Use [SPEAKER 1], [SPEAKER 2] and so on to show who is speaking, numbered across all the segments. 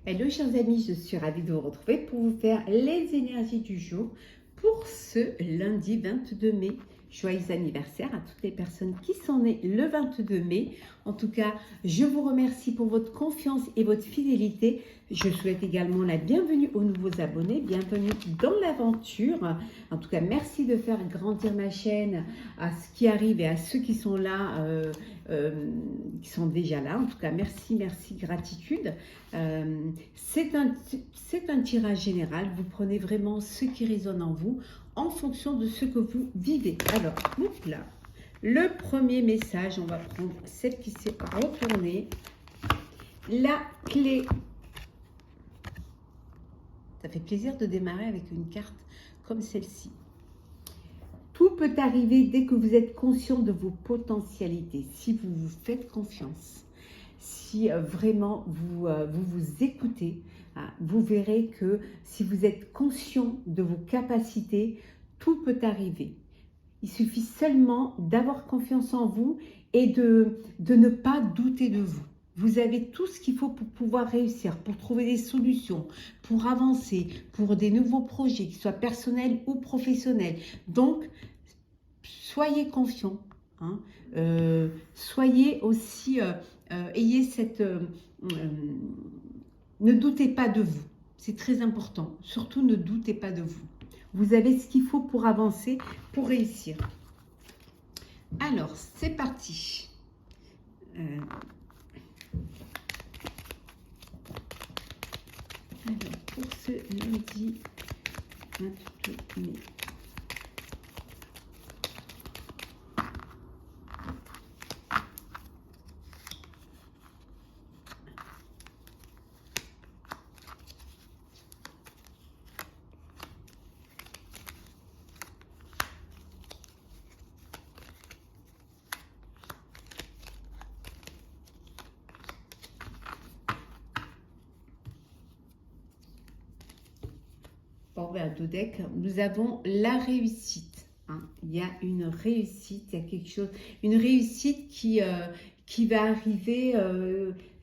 [SPEAKER 1] Hello chers amis, je suis ravie de vous retrouver pour vous faire les énergies du jour pour ce lundi 22 mai. Joyeux anniversaire à toutes les personnes qui sont nées le 22 mai. En tout cas, je vous remercie pour votre confiance et votre fidélité. Je souhaite également la bienvenue aux nouveaux abonnés, bienvenue dans l'aventure. En tout cas, merci de faire grandir ma chaîne à ce qui arrive et à ceux qui sont là, qui sont déjà là. En tout cas, merci, merci, gratitude. C'est un tirage général. Vous prenez vraiment ce qui résonne en vous en fonction de ce que vous vivez. Alors, donc là, le premier message, on va prendre celle qui s'est retournée. La clé. Ça fait plaisir de démarrer avec une carte comme celle-ci. Tout peut arriver dès que vous êtes conscient de vos potentialités, si vous vous faites confiance. Si vraiment vous écoutez, vous verrez que si vous êtes conscient de vos capacités, tout peut arriver. Il suffit seulement d'avoir confiance en vous et de ne pas douter de vous. Vous avez tout ce qu'il faut pour pouvoir réussir, pour trouver des solutions, pour avancer, pour des nouveaux projets, qu'ils soient personnels ou professionnels. Donc, soyez confiants. Soyez aussi... ayez cette... ne doutez pas de vous. C'est très important. Surtout, ne doutez pas de vous. Vous avez ce qu'il faut pour avancer, pour réussir. Alors, c'est parti. Alors, pour ce lundi 22 mai. Deux decks, nous avons la réussite. Il y a une réussite, il y a quelque chose, une réussite qui va arriver.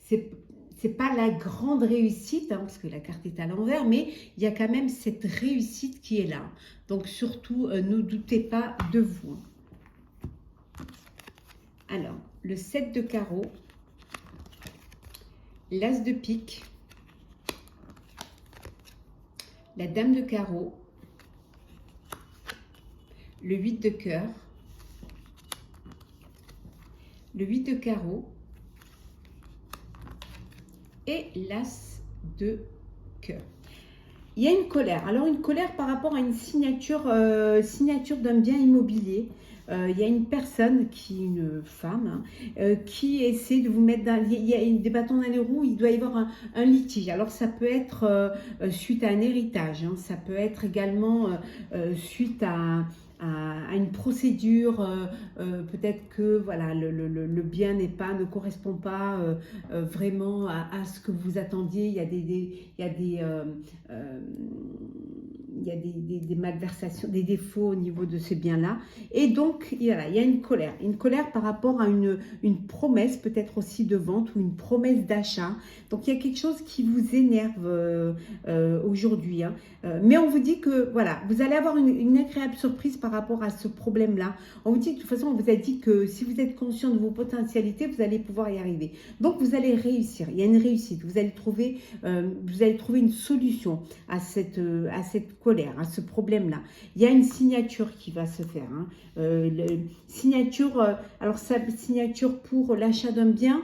[SPEAKER 1] C'est pas la grande réussite, parce que la carte est à l'envers, mais il y a quand même cette réussite qui est là. Donc surtout, ne doutez pas de vous. Alors, le 7 de carreau, l'as de pique, la dame de carreau, le 8 de cœur, le 8 de carreau et l'as de cœur. Il y a une colère. Alors une colère par rapport à une signature d'un bien immobilier. Il y a une personne, une femme, qui essaie de vous mettre dans... Il y a des bâtons dans les roues, il doit y avoir un litige. Alors ça peut être suite à un héritage, ça peut être également suite à une procédure, peut-être que voilà, le bien ne correspond pas vraiment à ce que vous attendiez. Il y a des malversations, des défauts au niveau de ce bien-là. Et donc, il y a une colère par rapport à une promesse, peut-être aussi de vente ou une promesse d'achat. Donc, il y a quelque chose qui vous énerve aujourd'hui. Mais on vous dit que, voilà, vous allez avoir une agréable surprise par rapport à ce problème-là. On vous dit, de toute façon, on vous a dit que si vous êtes conscient de vos potentialités, vous allez pouvoir y arriver. Donc, vous allez réussir. Il y a une réussite. Vous allez trouver une solution à cette colère, à ce problème-là. Il y a une signature qui va se faire. Signature, alors ça, signature pour l'achat d'un bien,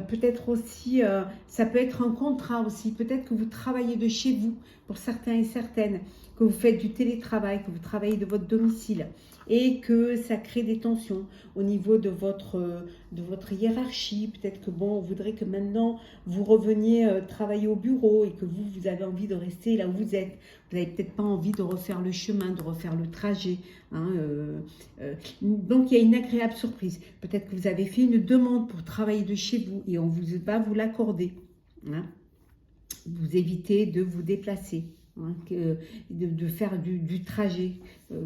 [SPEAKER 1] peut-être aussi, ça peut être un contrat aussi, peut-être que vous travaillez de chez vous, pour certains et certaines, que vous faites du télétravail, que vous travaillez de votre domicile et que ça crée des tensions au niveau de votre hiérarchie. Peut-être que bon, on voudrait que maintenant vous reveniez travailler au bureau et que vous avez envie de rester là où vous êtes. Vous n'avez peut-être pas envie de refaire le chemin, de refaire le trajet. Donc, il y a une agréable surprise. Peut-être que vous avez fait une demande pour travailler de chez vous et on va vous l'accorder. Vous évitez de vous déplacer. hein, de faire du trajet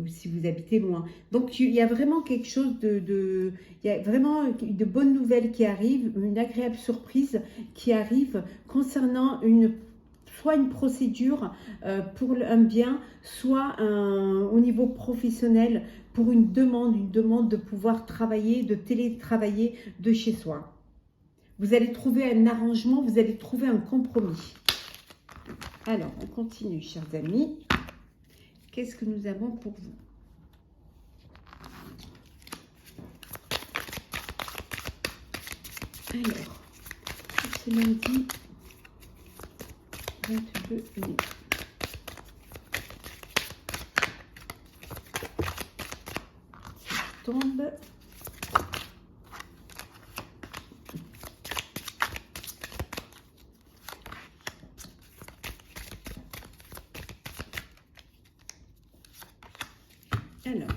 [SPEAKER 1] si vous habitez loin. Donc il y a vraiment quelque chose il y a vraiment de bonnes nouvelles qui arrivent, une agréable surprise qui arrive concernant soit une procédure pour un bien, soit au niveau professionnel pour une demande de pouvoir travailler, de télétravailler de chez soi. Vous allez trouver un arrangement, vous allez trouver un compromis. Alors, on continue, chers amis. Qu'est-ce que nous avons pour vous? Alors, ce lundi 22 mai. Ça tombe. Alors,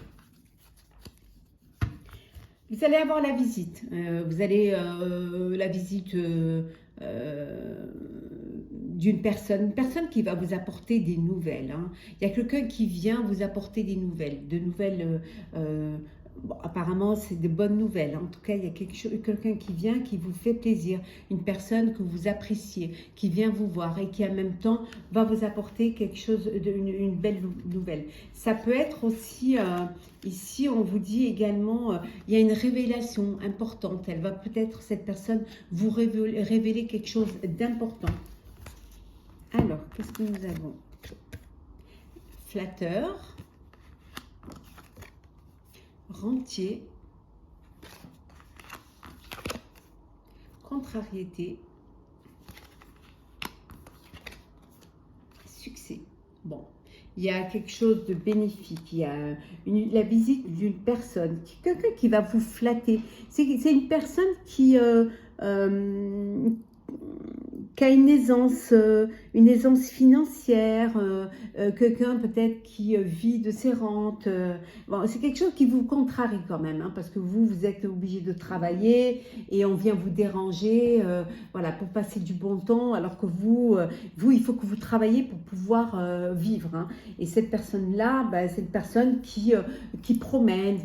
[SPEAKER 1] vous allez avoir la visite. Vous allez la visite d'une personne, une personne qui va vous apporter des nouvelles. Hein. Il y a quelqu'un qui vient vous apporter des nouvelles, bon, apparemment, c'est de bonnes nouvelles. En tout cas, il y a quelqu'un qui vient, qui vous fait plaisir, une personne que vous appréciez, qui vient vous voir et qui en même temps va vous apporter quelque chose, une belle nouvelle. Ça peut être aussi, ici, on vous dit également, il y a une révélation importante. Elle va peut-être, cette personne, vous révéler quelque chose d'important. Alors, qu'est-ce que nous avons? Flatteur. Rentier, contrariété, succès. Bon, il y a quelque chose de bénéfique, il y a la visite d'une personne, quelqu'un qui va vous flatter. C'est une personne qui a une aisance financière, quelqu'un peut-être qui vit de ses rentes. Bon, c'est quelque chose qui vous contrarie quand même, hein, parce que vous êtes obligé de travailler et on vient vous déranger voilà, pour passer du bon temps, alors que vous, il faut que vous travaillez pour pouvoir vivre. Hein. Et cette personne-là, bah, c'est une personne qui promène,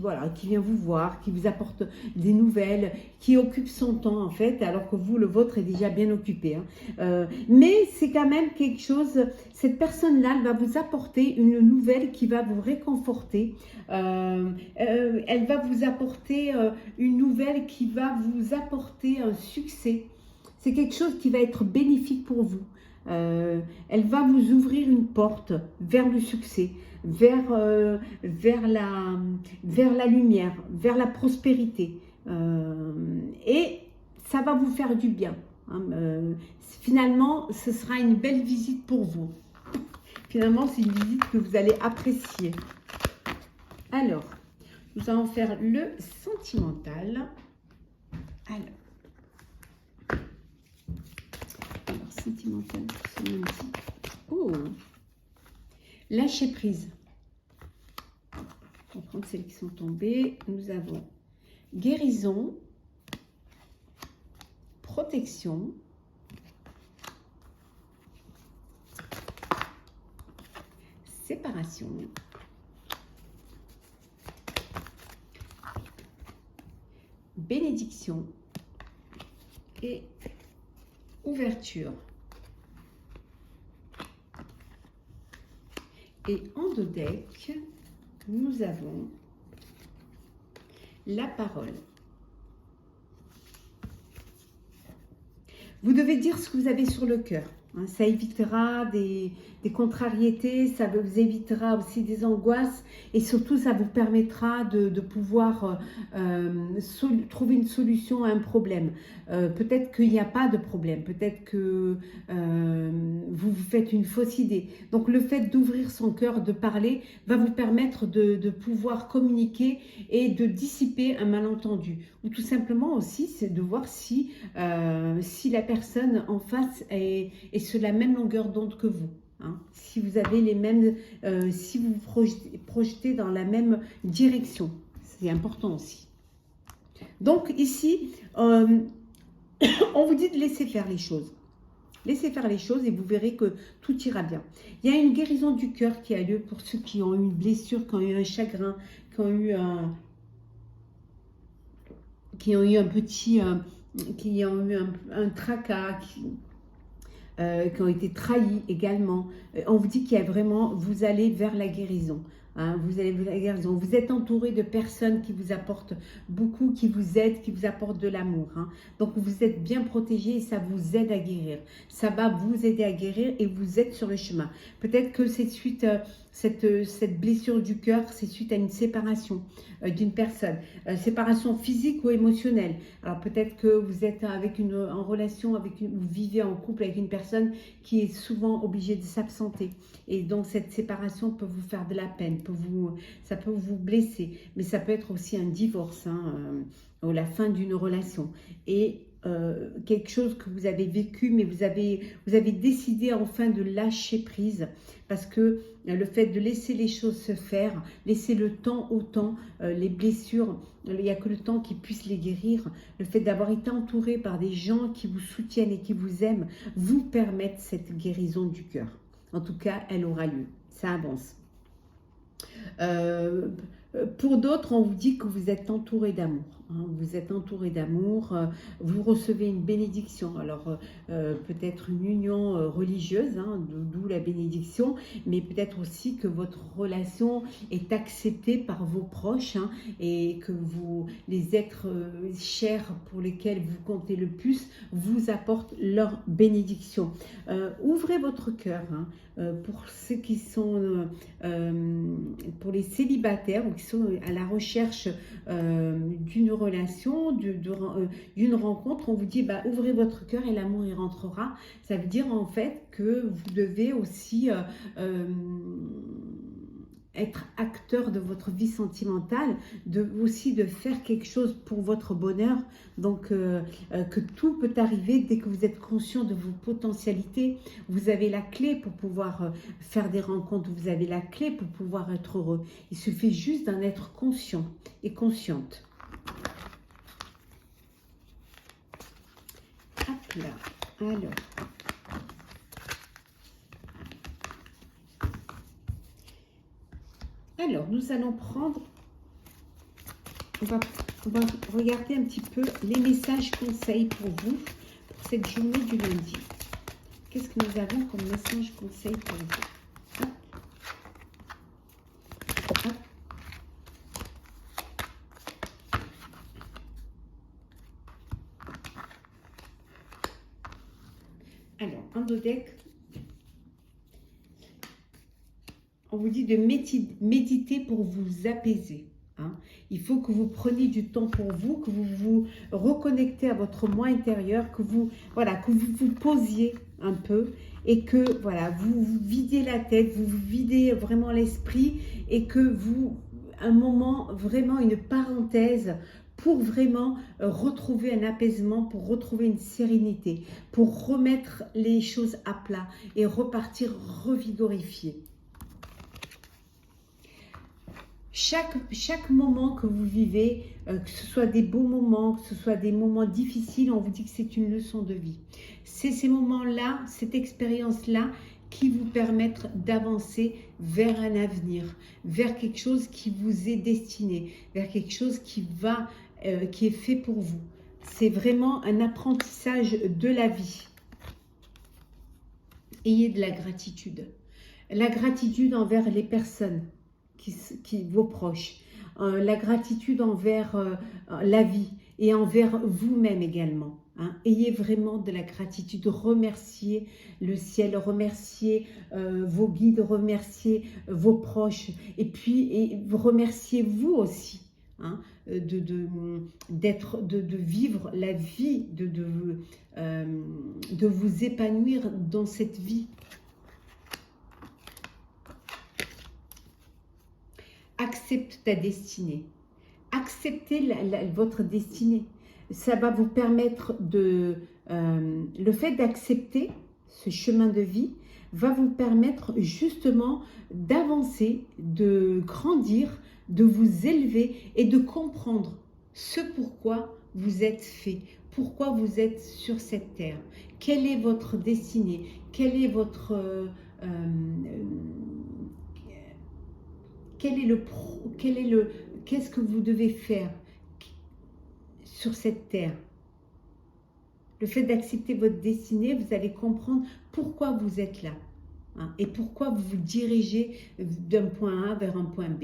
[SPEAKER 1] voilà, qui vient vous voir, qui vous apporte des nouvelles, qui occupe son temps en fait, alors que vous, le vôtre est déjà bien occupé. Hein. Mais c'est quand même quelque chose, cette personne-là, elle va vous apporter une nouvelle qui va vous réconforter. Elle va vous apporter une nouvelle qui va vous apporter un succès. C'est quelque chose qui va être bénéfique pour vous. Elle va vous ouvrir une porte vers le succès, vers la lumière, vers la prospérité. Et ça va vous faire du bien. Hein. Finalement, ce sera une belle visite pour vous. Finalement, c'est une visite que vous allez apprécier. Alors, nous allons faire le sentimental. Alors sentimental pour ce lundi. Oh, lâcher prise. On va prendre celles qui sont tombées. Nous avons guérison, protection, séparation, bénédiction et ouverture. Et en dos deck, nous avons la parole. Vous devez dire ce que vous avez sur le cœur. Hein, ça évitera des contrariétés, ça vous évitera aussi des angoisses et surtout ça vous permettra de pouvoir trouver une solution à un problème. Peut-être qu'il n'y a pas de problème, peut-être que vous vous faites une fausse idée. Donc le fait d'ouvrir son cœur, de parler, va vous permettre de pouvoir communiquer et de dissiper un malentendu. Ou tout simplement aussi, c'est de voir si la personne en face est sur la même longueur d'onde que vous. Hein, si vous avez les mêmes, si vous vous projetez dans la même direction, c'est important aussi. Donc ici, on vous dit de laisser faire les choses. Laissez faire les choses et vous verrez que tout ira bien. Il y a une guérison du cœur qui a lieu pour ceux qui ont eu une blessure, qui ont eu un chagrin, qui ont eu un tracas, qui ont été trahis également. On vous dit qu'il y a vraiment, vous allez vers la guérison. Hein, vous allez vers la guérison. Vous êtes entouré de personnes qui vous apportent beaucoup, qui vous aident, qui vous apportent de l'amour. Hein. Donc vous êtes bien protégé et ça vous aide à guérir. Ça va vous aider à guérir et vous êtes sur le chemin. Peut-être que c'est suite cette blessure du cœur, c'est suite à une séparation d'une personne, séparation physique ou émotionnelle. Alors peut-être que vous êtes en relation vous vivez en couple avec une personne qui est souvent obligée de s'absenter. Et donc cette séparation peut vous faire de la peine, ça peut vous blesser, mais ça peut être aussi un divorce, hein, ou la fin d'une relation. Et quelque chose que vous avez vécu, mais vous avez décidé enfin de lâcher prise, parce que le fait de laisser les choses se faire, laisser le temps au temps, les blessures, il n'y a que le temps qui puisse les guérir. Le fait d'avoir été entouré par des gens qui vous soutiennent et qui vous aiment, vous permettent cette guérison du cœur. En tout cas, elle aura lieu. Ça avance. Pour d'autres, on vous dit que vous êtes entouré d'amour. Hein, vous êtes entouré d'amour, vous recevez une bénédiction. Alors, peut-être une union religieuse, hein, d'où la bénédiction, mais peut-être aussi que votre relation est acceptée par vos proches, hein, et que les êtres chers pour lesquels vous comptez le plus vous apportent leur bénédiction. Ouvrez votre cœur, hein, pour ceux qui sont, pour les célibataires ou qui sont à la recherche d'une relation, d'une rencontre. On vous dit, ouvrez votre cœur et l'amour y rentrera. Ça veut dire en fait que vous devez aussi être acteur de votre vie sentimentale, aussi de faire quelque chose pour votre bonheur. Donc, que tout peut arriver dès que vous êtes conscient de vos potentialités. Vous avez la clé pour pouvoir faire des rencontres, vous avez la clé pour pouvoir être heureux. Il suffit juste d'en être conscient et consciente. Hop là, alors, nous allons prendre, on va regarder un petit peu les messages conseils pour vous, pour cette journée du lundi. Qu'est-ce que nous avons comme message conseil pour vous? Hop. Hop. Alors, un deck. On vous dit de méditer pour vous apaiser. Hein. Il faut que vous preniez du temps pour vous, que vous vous reconnectez à votre moi intérieur, que vous vous posiez un peu et que vous vidiez la tête, vous videz vraiment l'esprit et que un moment, vraiment une parenthèse pour vraiment retrouver un apaisement, pour retrouver une sérénité, pour remettre les choses à plat et repartir revigorifié. Chaque moment que vous vivez, que ce soit des beaux moments, que ce soit des moments difficiles, on vous dit que c'est une leçon de vie. C'est ces moments-là, cette expérience-là qui vous permettent d'avancer vers un avenir, vers quelque chose qui vous est destiné, vers quelque chose qui est fait pour vous. C'est vraiment un apprentissage de la vie. Ayez de la gratitude. La gratitude envers les personnes, vos proches, la gratitude envers la vie et envers vous-même également. Hein. Ayez vraiment de la gratitude, remerciez le ciel, remerciez vos guides, remerciez vos proches et puis remerciez vous aussi. Hein, de vivre la vie, de vous épanouir dans cette vie. Accepte ta destinée. Acceptez votre destinée. Ça va vous permettre le fait d'accepter ce chemin de vie va vous permettre justement d'avancer, de grandir, de vous élever et de comprendre ce pourquoi vous êtes fait, pourquoi vous êtes sur cette terre, quelle est votre destinée, quel est votre... qu'est-ce que vous devez faire sur cette terre. Le fait d'accepter votre destinée, vous allez comprendre pourquoi vous êtes là, hein, et pourquoi vous vous dirigez d'un point A vers un point B.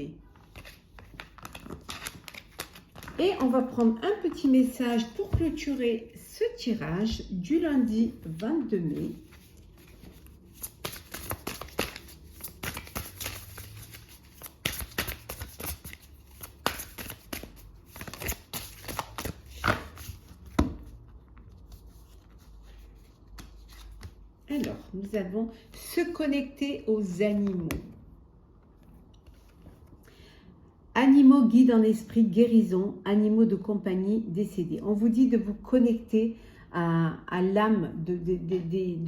[SPEAKER 1] Et on va prendre un petit message pour clôturer ce tirage du lundi 22 mai. Alors, nous avons se connecter aux animaux. Animaux guides en esprit, guérison, animaux de compagnie décédés. On vous dit de vous connecter à l'âme de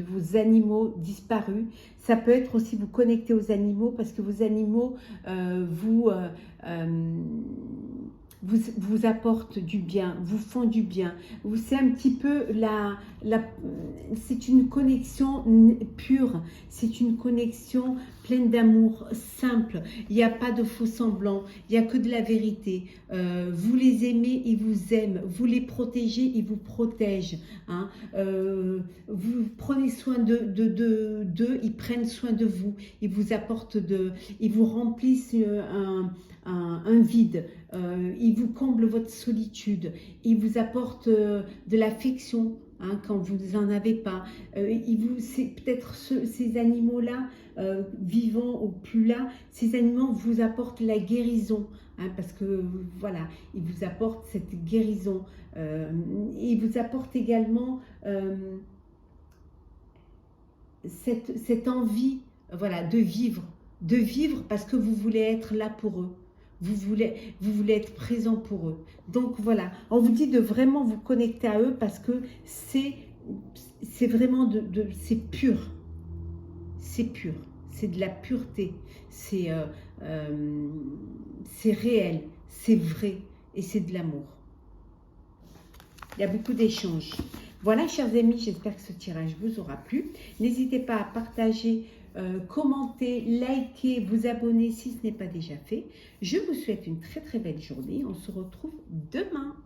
[SPEAKER 1] vos animaux disparus. Ça peut être aussi vous connecter aux animaux parce que vos animaux vous apportent du bien, vous font du bien. C'est un petit peu c'est une connexion pure, c'est une connexion pleine d'amour, simple. Il n'y a pas de faux semblants, il n'y a que de la vérité. Vous les aimez, ils vous aiment. Vous les protégez, ils vous protègent. Hein. Vous prenez soin d'eux, ils prennent soin de vous. Ils vous apportent ils vous remplissent un vide. Ils vous comblent votre solitude. Ils vous apportent de l'affection. Hein, quand vous n'en avez pas, c'est peut-être ces animaux-là, vivants ou plus là, ces animaux vous apportent la guérison, hein, parce que voilà, ils vous apportent cette guérison. Ils vous apportent également cette envie, voilà, de vivre parce que vous voulez être là pour eux. Vous voulez être présent pour eux. Donc voilà, on vous dit de vraiment vous connecter à eux parce que c'est vraiment c'est pur. C'est pur. C'est de la pureté. C'est réel. C'est vrai. Et c'est de l'amour. Il y a beaucoup d'échanges. Voilà, chers amis, j'espère que ce tirage vous aura plu. N'hésitez pas à partager, commenter, liker, vous abonner si ce n'est pas déjà fait. Je vous souhaite une très très belle journée. On se retrouve demain.